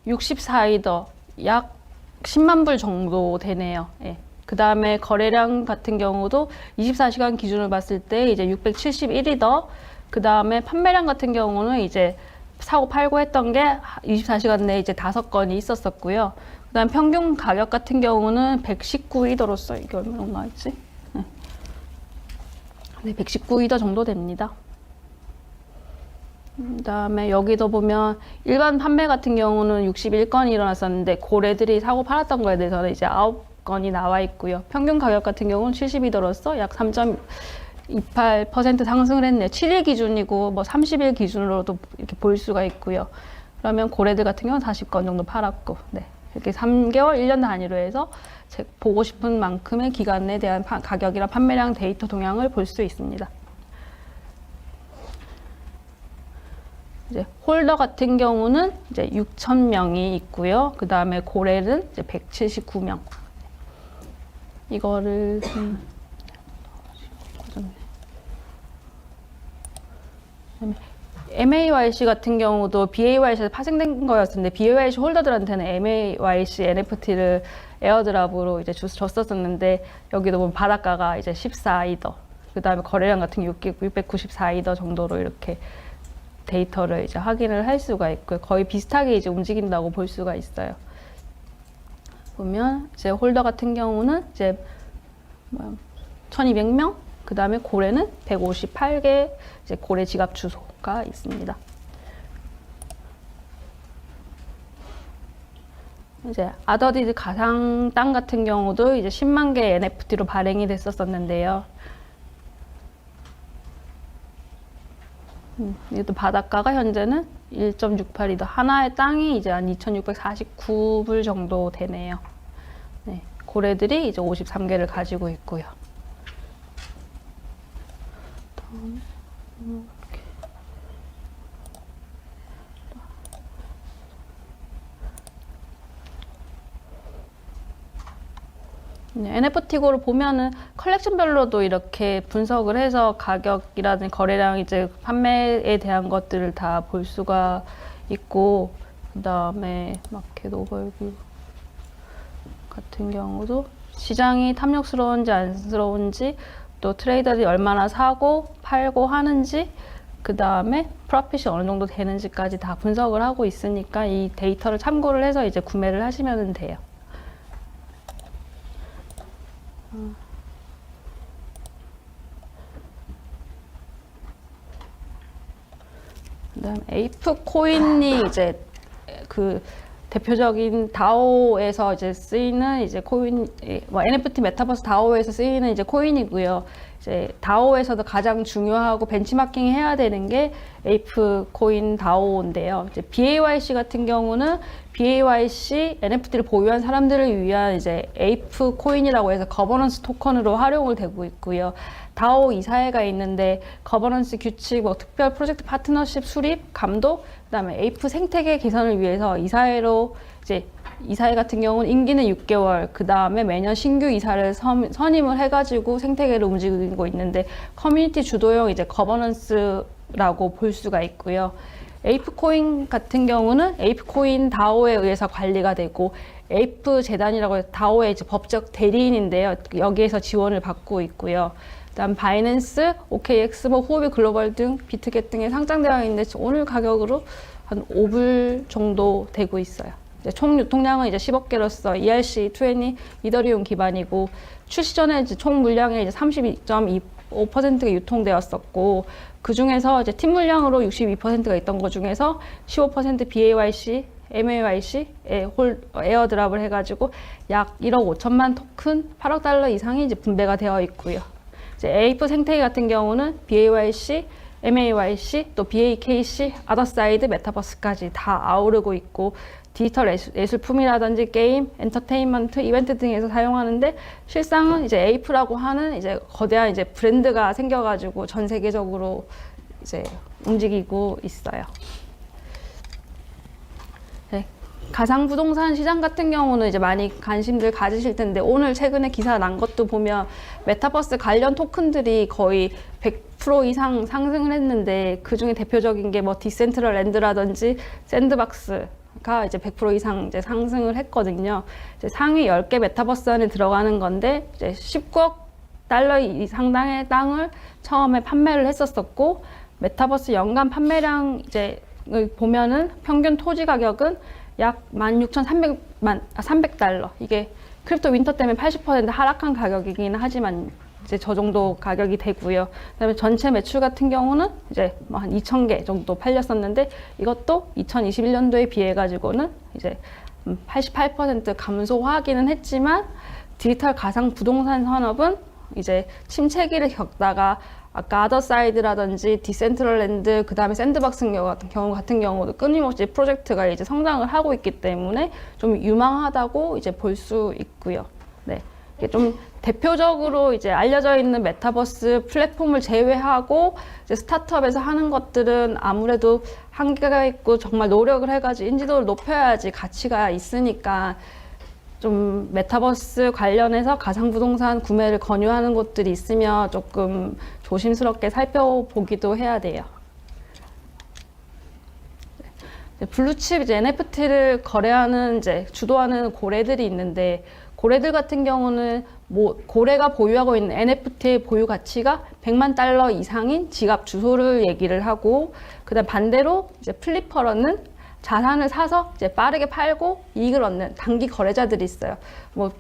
64이더 약 10만 불 정도 되네요. 예. 그 다음에 거래량 같은 경우도 24시간 기준으로 봤을 때 이제 671이더, 그 다음에 판매량 같은 경우는 이제 사고 팔고 했던 게 24시간 내에 이제 5건이 있었었고요. 그 다음 평균 가격 같은 경우는 119이더로서 이게 얼마나 했지? 네, 119이더 정도 됩니다. 그 다음에 여기도 보면 일반 판매 같은 경우는 61건이 일어났었는데 고래들이 사고 팔았던 거에 대해서는 이제 9건이 나와 있고요. 평균 가격 같은 경우는 72더로서 약 3.28% 상승을 했네요. 7일 기준이고 뭐 30일 기준으로도 이렇게 볼 수가 있고요. 그러면 고래들 같은 경우는 40건 정도 팔았고, 네. 이렇게 3개월, 1년 단위로 해서 보고 싶은 만큼의 기간에 대한 가격이랑 판매량 데이터 동향을 볼 수 있습니다. 이제 홀더 같은 경우는 이제 6,000명이 있고요. 그 다음에 고래는 이제 179명. 이거를 MAYC 같은 경우도 BAYC에서 파생된 거였는데 BAYC 홀더들한테는 MAYC NFT를 에어드랍으로 이제 줬었었는데 여기도 보면 바닷가가 이제 14이더, 그 다음에 거래량 같은 게 694이더 정도로 이렇게 데이터를 이제 확인을 할 수가 있고요. 거의 비슷하게 이제 움직인다고 볼 수가 있어요. 보면 이제 홀더 같은 경우는 이제 1,200명, 그 다음에 고래는 158개 이제 고래 지갑 주소가 있습니다. 이제 아더디드 가상 땅 같은 경우도 이제 10만 개 NFT로 발행이 됐었는데요. 이것도 바닷가가 현재는 1.68이더, 하나의 땅이 이제 한 2,649불 정도 되네요. 네, 고래들이 이제 53개를 가지고 있고요. 네, NFT고를 보면은 컬렉션별로도 이렇게 분석을 해서 가격이라든지 거래량, 이제 판매에 대한 것들을 다 볼 수가 있고, 그 다음에 마켓 오버뷰 같은 경우도 시장이 탐욕스러운지 안스러운지, 또 트레이더들이 얼마나 사고 팔고 하는지, 그 다음에 프로핏이 어느 정도 되는지까지 다 분석을 하고 있으니까 이 데이터를 참고를 해서 이제 구매를 하시면 돼요. 그다음 에이프 코인이 이제 그 대표적인 다오에서 이제 쓰이는 이제 코인, 뭐 NFT 메타버스 다오에서 쓰이는 이제 코인이고요. 이제 다오에서도 가장 중요하고 벤치마킹 해야 되는 게 에이프 코인 다오인데요. 이제 BAYC 같은 경우는 BAYC NFT를 보유한 사람들을 위한 이제 에이프 코인이라고 해서 거버넌스 토큰으로 활용을 되고 있고요. 다오 이사회가 있는데 거버넌스 규칙, 뭐 특별 프로젝트 파트너십 수립, 감독, 그다음에 에이프 생태계 개선을 위해서 이사회로 이제 이사회 같은 경우는 임기는 6개월, 그 다음에 매년 신규 이사를 선임을 해가지고 생태계를 움직이고 있는데 커뮤니티 주도형 이제 거버넌스라고 볼 수가 있고요. 에이프코인 같은 경우는 에이프코인 다오에 의해서 관리가 되고 에이프 재단이라고 해서 다오의 이제 법적 대리인인데요. 여기에서 지원을 받고 있고요. 그다음 바이낸스, OKX, 뭐 후오비 글로벌 등 비트겟 등에 상장되어 있는데 오늘 가격으로 한 5불 정도 되고 있어요. 총 유통량은 이제 10억 개로서 ERC20 이더리움 기반이고 출시 전에 이제 총 물량의 이제 32.25%가 유통되었었고 그 중에서 이제 팀 물량으로 62%가 있던 것 중에서 15% BAYC, MAYC에 에어드랍을 해가지고 약 1억 5천만 토큰, 8억 달러 이상이 이제 분배가 되어 있고요. 이제 에이프 생태계 같은 경우는 BAYC, MAYC, 또 BAKC, 아더사이드, 메타버스까지 다 아우르고 있고 디지털 예술품이라든지 게임, 엔터테인먼트, 이벤트 등에서 사용하는데 실상은 이제 에이프라고 하는 이제 거대한 이제 브랜드가 생겨가지고 전 세계적으로 이제 움직이고 있어요. 네. 가상 부동산 시장 같은 경우는 이제 많이 관심들 가지실 텐데 오늘 최근에 기사 난 것도 보면 메타버스 관련 토큰들이 거의 100% 이상 상승을 했는데 그 중에 대표적인 게 뭐 디센트럴랜드라든지 샌드박스가 이제 100% 이상 이제 상승을 했거든요. 이제 상위 10개 메타버스 안에 들어가는 건데 이제 19억 달러 상당의 땅을 처음에 판매를 했었었고 메타버스 연간 판매량 이제 보면은 평균 토지 가격은 약 16,300달러. 이게 크립토 윈터 때문에 80% 하락한 가격이긴 하지만 이제 저 정도 가격이 되고요. 그다음에 전체 매출 같은 경우는 이제 뭐 한 2,000개 정도 팔렸었는데 이것도 2021년도에 비해 가지고는 이제 88% 감소하기는 했지만 디지털 가상 부동산 산업은 이제 침체기를 겪다가 아까 아더사이드라든지 디센트럴랜드 그다음에 샌드박스 경우 같은 경우도 끊임없이 프로젝트가 이제 성장을 하고 있기 때문에 좀 유망하다고 이제 볼 수 있고요. 네. 이게 좀 대표적으로 이제 알려져 있는 메타버스 플랫폼을 제외하고 이제 스타트업에서 하는 것들은 아무래도 한계가 있고 정말 노력을 해가지고 인지도를 높여야지 가치가 있으니까 좀 메타버스 관련해서 가상부동산 구매를 권유하는 곳들이 있으면 조금 조심스럽게 살펴보기도 해야 돼요. 블루칩 이제 NFT를 거래하는 이제 주도하는 고래들이 있는데 고래들 같은 경우는 뭐 고래가 보유하고 있는 NFT의 보유 가치가 100만 달러 이상인 지갑 주소를 얘기를 하고 그다음 반대로 이제 플리퍼러는 자산을 사서 이제 빠르게 팔고 이익을 얻는 단기 거래자들이 있어요. 뭐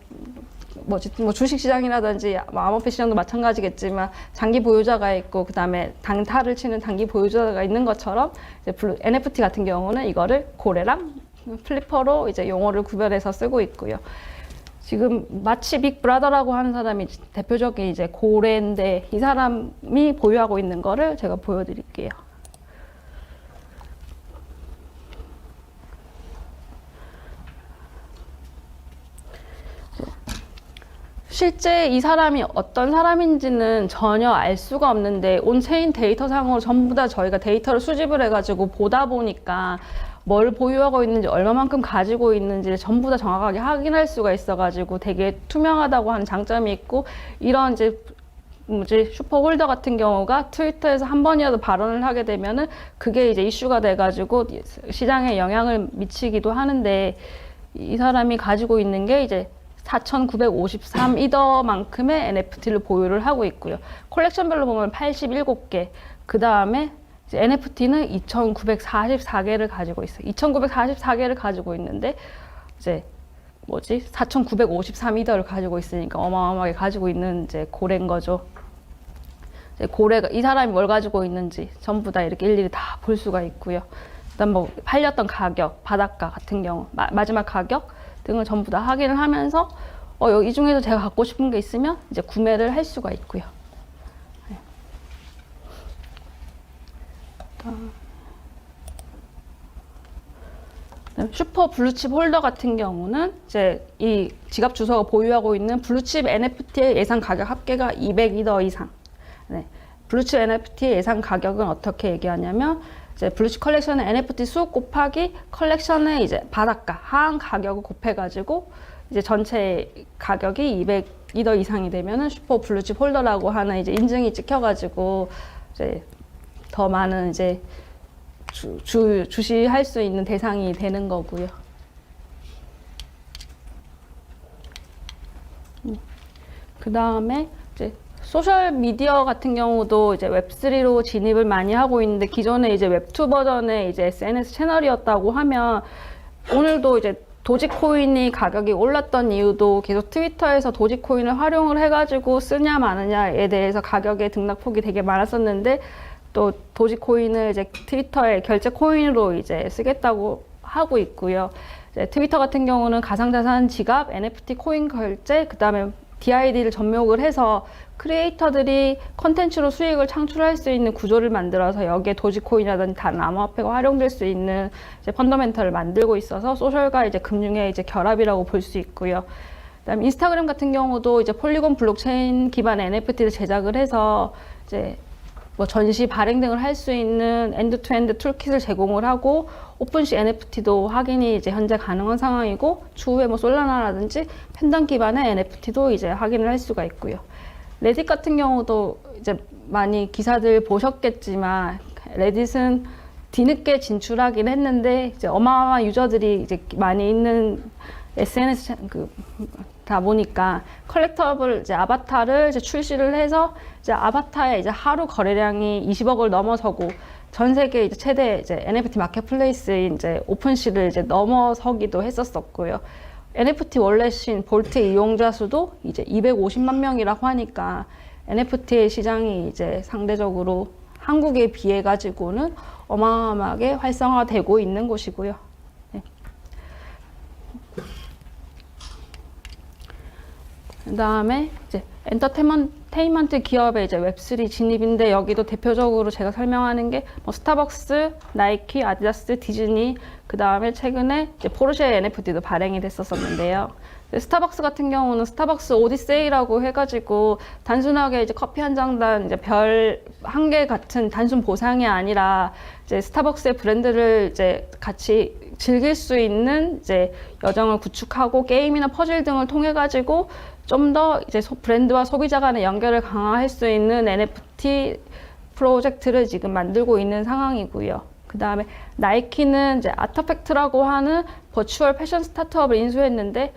주식시장이라든지 암호화폐 시장도 마찬가지겠지만 장기 보유자가 있고 그다음에 단타를 치는 단기 보유자가 있는 것처럼 이제 NFT 같은 경우는 이거를 고래랑 플리퍼로 이제 용어를 구별해서 쓰고 있고요. 지금 마치 빅브라더라고 하는 사람이 대표적인 이제 고래인데 이 사람이 보유하고 있는 거를 제가 보여드릴게요. 실제 이 사람이 어떤 사람인지는 전혀 알 수가 없는데 온체인 데이터상으로 전부 다 저희가 데이터를 수집을 해가지고 보다 보니까 뭘 보유하고 있는지 얼마만큼 가지고 있는지를 전부 다 정확하게 확인할 수가 있어가지고 되게 투명하다고 하는 장점이 있고 이런 이제 슈퍼홀더 같은 경우가 트위터에서 한 번이라도 발언을 하게 되면은 그게 이제 이슈가 돼가지고 시장에 영향을 미치기도 하는데 이 사람이 가지고 있는 게 이제 4,953 이더만큼의 NFT를 보유를 하고 있고요. 콜렉션별로 보면 87개, 그 다음에 NFT는 2,944개를 가지고 있어요. 2,944개를 가지고 있는데 이제 4,953 이더를 가지고 있으니까 어마어마하게 가지고 있는 이제 고래인 거죠. 이제 고래가 이 사람이 뭘 가지고 있는지 전부 다 이렇게 일일이 다 볼 수가 있고요. 그다음 뭐 팔렸던 가격, 바닷가 같은 경우 마지막 가격 등을 전부 다 확인을 하면서 이 중에서 제가 갖고 싶은 게 있으면 이제 구매를 할 수가 있고요. 슈퍼 블루칩 홀더 같은 경우는 이제 이 지갑 주소가 보유하고 있는 블루칩 NFT의 예상 가격 합계가 200이더 이상. 네. 블루칩 NFT의 예상 가격은 어떻게 얘기하냐면 이제 블루칩 컬렉션의 NFT 수 곱하기 컬렉션의 이제 바닷가 하한 가격을 곱해가지고 이제 전체 가격이 200이더 이상이 되면은 슈퍼 블루칩 홀더라고 하는 이제 인증이 찍혀가지고 이제 더 많은 이제 주시할 수 있는 대상이 되는 거고요. 그 다음에 이제 소셜 미디어 같은 경우도 이제 웹3로 진입을 많이 하고 있는데 기존에 이제 웹2 버전의 이제 SNS 채널이었다고 하면 오늘도 이제 도지코인이 가격이 올랐던 이유도 계속 트위터에서 도지코인을 활용을 해가지고 쓰냐 마느냐에 대해서 가격의 등락폭이 되게 많았었는데 또 도지코인을 이제 트위터의 결제 코인으로 이제 쓰겠다고 하고 있고요. 이제 트위터 같은 경우는 가상자산 지갑, NFT 코인 결제, 그 다음에 DID를 접목을 해서 크리에이터들이 컨텐츠로 수익을 창출할 수 있는 구조를 만들어서 여기에 도지코인이라든지 다른 암호화폐가 활용될 수 있는 이제 펀더멘털을 만들고 있어서 소셜과 이제 금융의 이제 결합이라고 볼 수 있고요. 그다음에 인스타그램 같은 경우도 이제 폴리곤 블록체인 기반 NFT를 제작을 해서 이제 뭐 전시 발행 등을 할 수 있는 엔드투엔드 툴킷을 제공을 하고 오픈시 NFT도 확인이 이제 현재 가능한 상황이고 추후에 뭐 솔라나라든지 펜던 기반의 NFT도 이제 확인을 할 수가 있고요. 레딧 같은 경우도 이제 많이 기사들 보셨겠지만 레딧은 뒤늦게 진출하긴 했는데 이제 어마어마한 유저들이 이제 많이 있는 SNS 다 보니까 컬렉터블 이제 아바타를 이제 출시를 해서 이제 아바타의 이제 하루 거래량이 20억을 넘어서고 전 세계 이제 최대 이제 NFT 마켓플레이스인 이제 오픈시를 이제 넘어서기도 했었었고요. NFT 월렛인 볼트 이용자 수도 이제 250만 명이라고 하니까 NFT의 시장이 이제 상대적으로 한국에 비해 가지고는 어마어마하게 활성화되고 있는 곳이고요. 네. 그다음에 이제 엔터테인먼트 기업의 이제 웹3 진입인데 여기도 대표적으로 제가 설명하는 게 뭐 스타벅스, 나이키, 아디다스, 디즈니, 그다음에 최근에 이제 포르쉐 NFT도 발행이 됐었는데요. 스타벅스 같은 경우는 스타벅스 오디세이라고 해가지고 단순하게 이제 커피 한 장당 이제 별 한 개 같은 단순 보상이 아니라 이제 스타벅스의 브랜드를 이제 같이 즐길 수 있는 이제 여정을 구축하고 게임이나 퍼즐 등을 통해 가지고 좀 더 이제 브랜드와 소비자 간의 연결을 강화할 수 있는 NFT 프로젝트를 지금 만들고 있는 상황이고요. 그 다음에 나이키는 이제 아터팩트라고 하는 버추얼 패션 스타트업을 인수했는데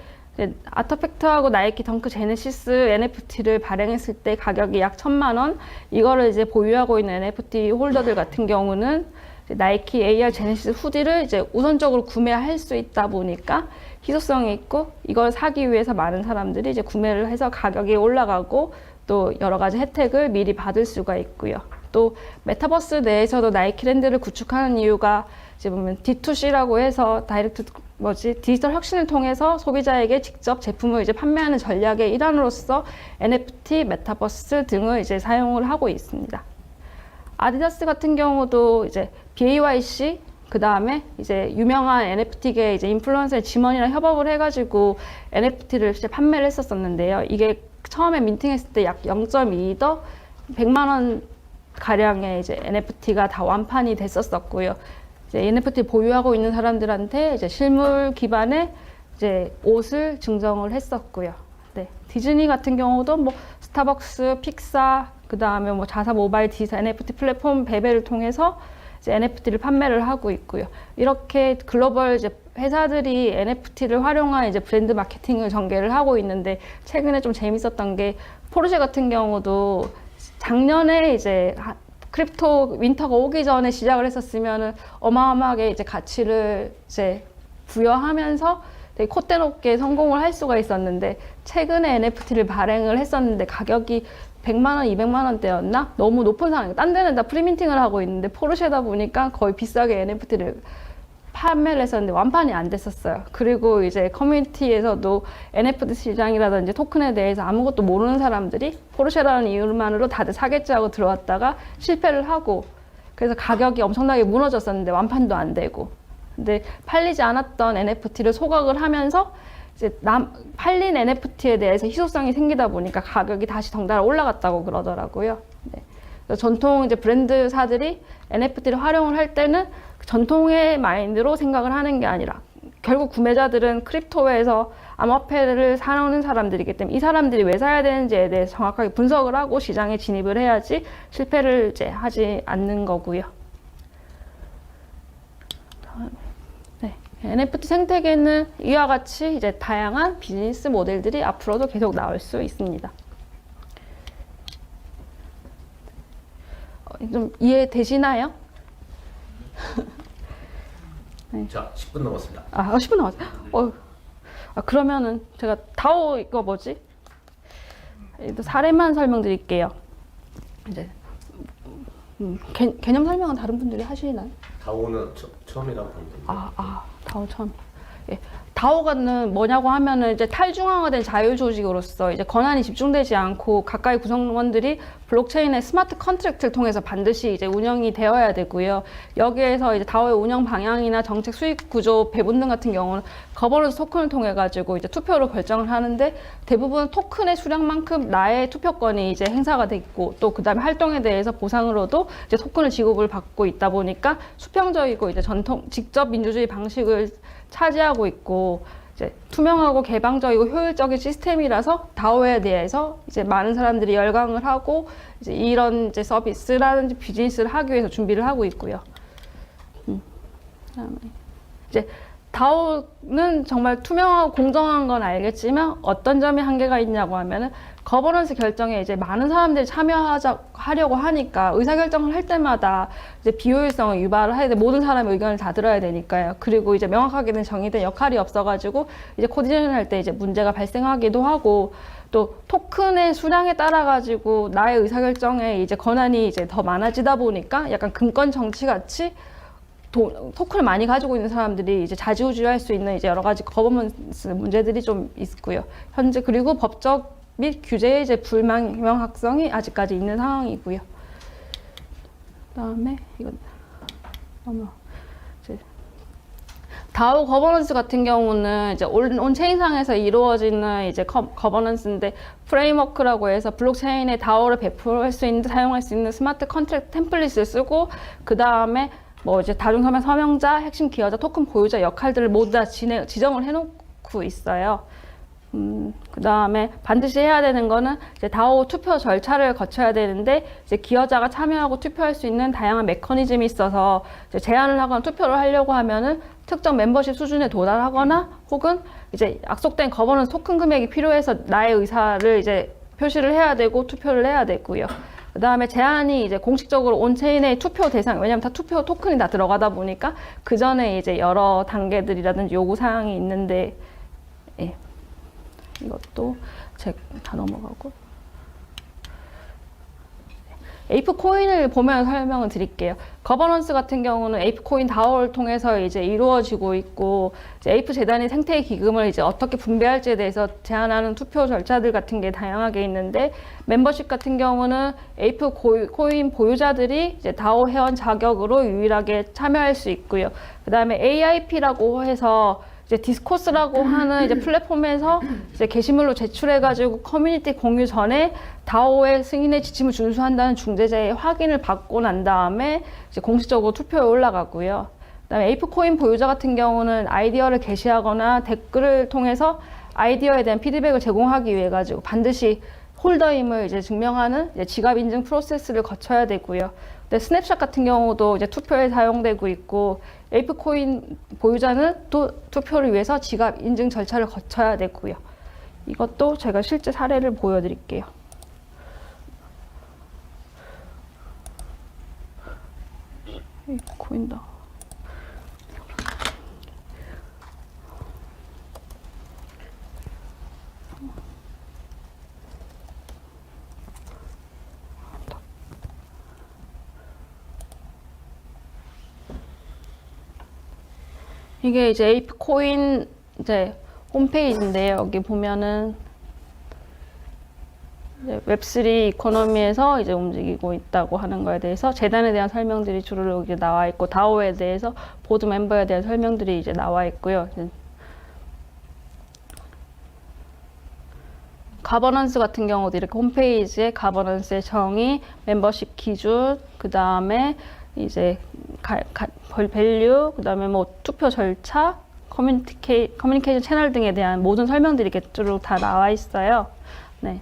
아터팩트하고 나이키 덩크 제네시스 NFT를 발행했을 때 가격이 약 1,000만 원. 이거를 이제 보유하고 있는 NFT 홀더들 같은 경우는 나이키 AR 제네시스 후디를 이제 우선적으로 구매할 수 있다 보니까 희소성이 있고 이걸 사기 위해서 많은 사람들이 이제 구매를 해서 가격이 올라가고 또 여러 가지 혜택을 미리 받을 수가 있고요. 또 메타버스 내에서도 나이키랜드를 구축하는 이유가 이제 보면 D2C라고 해서 디지털 혁신을 통해서 소비자에게 직접 제품을 이제 판매하는 전략의 일환으로서 NFT, 메타버스 등을 이제 사용을 하고 있습니다. 아디다스 같은 경우도 이제 BAYC 그 다음에 이제 유명한 NFT계 이제 인플루언서의 지먼이랑 협업을 해가지고 NFT를 이제 판매를 했었는데요. 이게 처음에 민팅했을 때 약 0.2더 100만 원 가량의 이제 NFT가 다 완판이 됐었었고요. 이제 NFT 보유하고 있는 사람들한테 이제 실물 기반의 이제 옷을 증정을 했었고요. 네, 디즈니 같은 경우도 뭐 스타벅스, 픽사, 그 다음에 뭐 자사 모바일 디지털 NFT 플랫폼 베베를 통해서 이제 NFT를 판매를 하고 있고요. 이렇게 글로벌 이제 회사들이 NFT를 활용한 이제 브랜드 마케팅을 전개를 하고 있는데 최근에 좀 재밌었던 게 포르쉐 같은 경우도 작년에 이제 크립토 윈터가 오기 전에 시작을 했었으면은 어마어마하게 이제 가치를 이제 부여하면서 되게 콧대 높게 성공을 할 수가 있었는데 최근에 NFT를 발행을 했었는데 가격이 100만 원, 200만 원대였나? 너무 높은 상황이에요. 딴 데는 다 프리민팅을 하고 있는데 포르쉐다 보니까 거의 비싸게 NFT를 판매를 했었는데 완판이 안 됐었어요. 그리고 이제 커뮤니티에서도 NFT 시장이라든지 토큰에 대해서 아무것도 모르는 사람들이 포르쉐라는 이유만으로 다들 사겠지 하고 들어왔다가 실패를 하고 그래서 가격이 엄청나게 무너졌었는데 완판도 안 되고 근데 팔리지 않았던 NFT를 소각을 하면서 이제 팔린 NFT에 대해서 희소성이 생기다 보니까 가격이 다시 덩달아 올라갔다고 그러더라고요. 네. 그래서 전통 이제 브랜드사들이 NFT를 활용을 할 때는 전통의 마인드로 생각을 하는 게 아니라 결국 구매자들은 크립토에서 암호화폐를 사는 사람들이기 때문에 이 사람들이 왜 사야 되는지에 대해서 정확하게 분석을 하고 시장에 진입을 해야지 실패를 이제 하지 않는 거고요. 네. NFT 생태계는 이와 같이 이제 다양한 비즈니스 모델들이 앞으로도 계속 나올 수 있습니다. 좀 이해되시나요? 네. 자, 10분 남았습니다. 10분 남았어요. 그러면은 제가 다오 이거 뭐지? 사례만 설명드릴게요. 이제 개념 설명은 다른 분들이 하시나요? 다오는 처음이라고 합니다. 다오 처음. 예. 다오가는 뭐냐고 하면은 이제 탈중앙화된 자유 조직으로서 이제 권한이 집중되지 않고 각각의 구성원들이 블록체인의 스마트 컨트랙트를 통해서 반드시 이제 운영이 되어야 되고요. 여기에서 이제 다오의 운영 방향이나 정책 수익 구조 배분 등 같은 경우는 거버넌스 토큰을 통해 가지고 이제 투표로 결정을 하는데 대부분 토큰의 수량만큼 나의 투표권이 이제 행사가 돼 있고 또 그다음에 활동에 대해서 보상으로도 이제 토큰을 지급을 받고 있다 보니까 수평적이고 이제 전통 직접 민주주의 방식을 차지하고 있고 이제 투명하고 개방적이고 효율적인 시스템이라서 다오에 대해서 이제 많은 사람들이 열광을 하고 이제 이런 이제 서비스라든지 비즈니스를 하기 위해서 준비를 하고 있고요. 그다음에 이제 다오는 정말 투명하고 공정한 건 알겠지만 어떤 점이 한계가 있냐고 하면은 거버넌스 결정에 이제 많은 사람들이 참여하려고 하니까 의사결정을 할 때마다 이제 비효율성을 유발을 해야 돼. 모든 사람의 의견을 다 들어야 되니까요. 그리고 이제 명확하게 정의된 역할이 없어가지고 이제 코디네이션 할 때 이제 문제가 발생하기도 하고 또 토큰의 수량에 따라 가지고 나의 의사결정에 이제 권한이 이제 더 많아지다 보니까 약간 금권 정치 같이 토큰을 많이 가지고 있는 사람들이 이제 좌지우지할 수 있는 이제 여러 가지 거버넌스 문제들이 좀 있고요. 현재 그리고 법적 및 규제의 이제 불명확성이 아직까지 있는 상황이고요. 그다음에 이건 이제 다오 거버넌스 같은 경우는 이제 온체인상에서 이루어지는 이제 거버넌스인데 프레임워크라고 해서 블록체인에 다오를 배포할 수 있는 사용할 수 있는 스마트 컨트랙트 템플릿을 쓰고 그 다음에 뭐 이제 다중서명 서명자, 핵심 기여자, 토큰 보유자 역할들을 모두 다 지정을 해놓고 있어요. 그 다음에 반드시 해야 되는 거는 이제 다오 투표 절차를 거쳐야 되는데 이제 기여자가 참여하고 투표할 수 있는 다양한 메커니즘이 있어서 이제 제안을 하거나 투표를 하려고 하면은 특정 멤버십 수준에 도달하거나 혹은 이제 약속된 거버넌스 토큰 금액이 필요해서 나의 의사를 이제 표시를 해야 되고 투표를 해야 되고요. 그 다음에 제안이 이제 공식적으로 온체인의 투표 대상, 왜냐면 다 투표 토큰이 다 들어가다 보니까 그 전에 이제 여러 단계들이라든지 요구사항이 있는데, 예. 이것도 다 넘어가고. 에이프 코인을 보면 설명을 드릴게요. 거버넌스 같은 경우는 에이프 코인 다오를 통해서 이제 이루어지고 있고, 이제 에이프 재단이 생태 기금을 이제 어떻게 분배할지에 대해서 제안하는 투표 절차들 같은 게 다양하게 있는데, 멤버십 같은 경우는 에이프 코인 보유자들이 이제 다오 회원 자격으로 유일하게 참여할 수 있고요. 그 다음에 AIP라고 해서 이제 디스코스라고 하는 이제 플랫폼에서 이제 게시물로 제출해가지고 커뮤니티 공유 전에 다오의 승인의 지침을 준수한다는 중재자의 확인을 받고 난 다음에 이제 공식적으로 투표에 올라가고요. 그다음에 에이프 코인 보유자 같은 경우는 아이디어를 게시하거나 댓글을 통해서 아이디어에 대한 피드백을 제공하기 위해 가지고 반드시 홀더임을 이제 증명하는 이제 지갑 인증 프로세스를 거쳐야 되고요. 근데 스냅샷 같은 경우도 이제 투표에 사용되고 있고, 에이프 코인 보유자는 또 투표를 위해서 지갑 인증 절차를 거쳐야 되고요. 이것도 제가 실제 사례를 보여드릴게요. 에이프 코인다. 이게 이제 에이프 코인 이제 홈페이지인데요. 여기 보면은 이제 웹3 이코노미에서 이제 움직이고 있다고 하는 거에 대해서 재단에 대한 설명들이 주로 여기 나와 있고 다오에 대해서 보드 멤버에 대한 설명들이 이제 나와 있고요. 가버넌스 같은 경우도 이렇게 홈페이지에 가버넌스의 정의, 멤버십 기준, 그 다음에 이제 밸류, 그 다음에 뭐 투표 절차, 커뮤니케이션 채널 등에 대한 모든 설명들이 이렇게 쭉 다 나와 있어요. 네.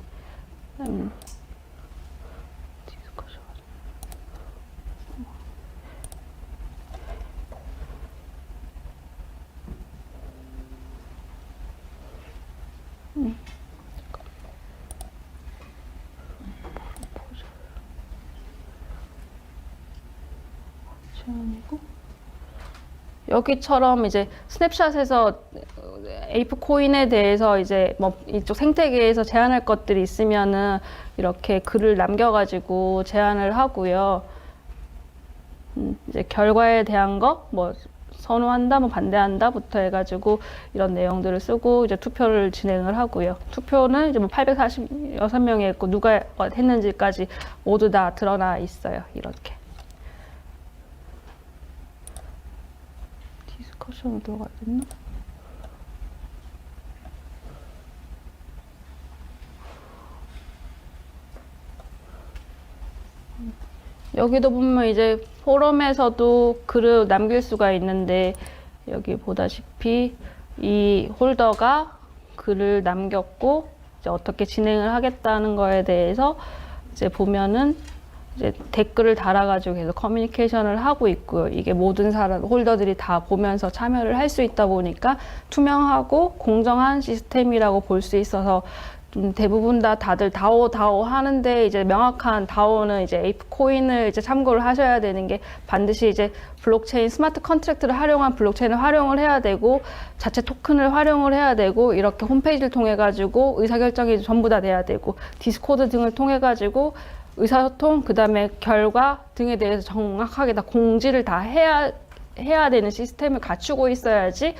여기처럼 이제 스냅샷에서 에이프 코인에 대해서 이제 뭐 이쪽 생태계에서 제안할 것들이 있으면은 이렇게 글을 남겨가지고 제안을 하고요. 이제 결과에 대한 거, 뭐 선호한다, 뭐 반대한다부터 해가지고 이런 내용들을 쓰고 이제 투표를 진행을 하고요. 투표는 이제 뭐 846명이 했고 누가 했는지까지 모두 다 드러나 있어요. 이렇게. 디스커션으로 들어가야 됐나? 여기도 보면 이제 포럼에서도 글을 남길 수가 있는데 여기 보다시피 이 홀더가 글을 남겼고 이제 어떻게 진행을 하겠다는 거에 대해서 이제 보면은 이제 댓글을 달아가지고 계속 커뮤니케이션을 하고 있고요. 이게 모든 사람 홀더들이 다 보면서 참여를 할 수 있다 보니까 투명하고 공정한 시스템이라고 볼 수 있어서 좀 대부분 다들 다오 하는데 이제 명확한 다오는 이제 에이프 코인을 이제 참고를 하셔야 되는 게 반드시 이제 블록체인 스마트 컨트랙트를 활용한 블록체인을 활용을 해야 되고 자체 토큰을 활용을 해야 되고 이렇게 홈페이지를 통해 가지고 의사결정이 전부 다 돼야 되고 디스코드 등을 통해 가지고 의사소통 그다음에 결과 등에 대해서 정확하게 다 공지를 다 해야 되는 시스템을 갖추고 있어야지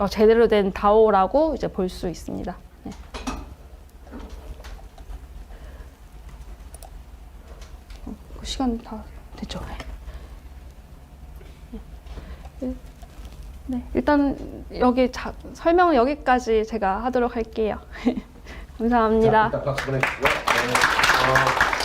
제대로 된 다오라고 이제 볼 수 있습니다. 네. 시간 다 됐죠? 네, 일단 여기 설명은 여기까지 제가 하도록 할게요. 감사합니다. 자, 일단 박수 보내주시고요. 네.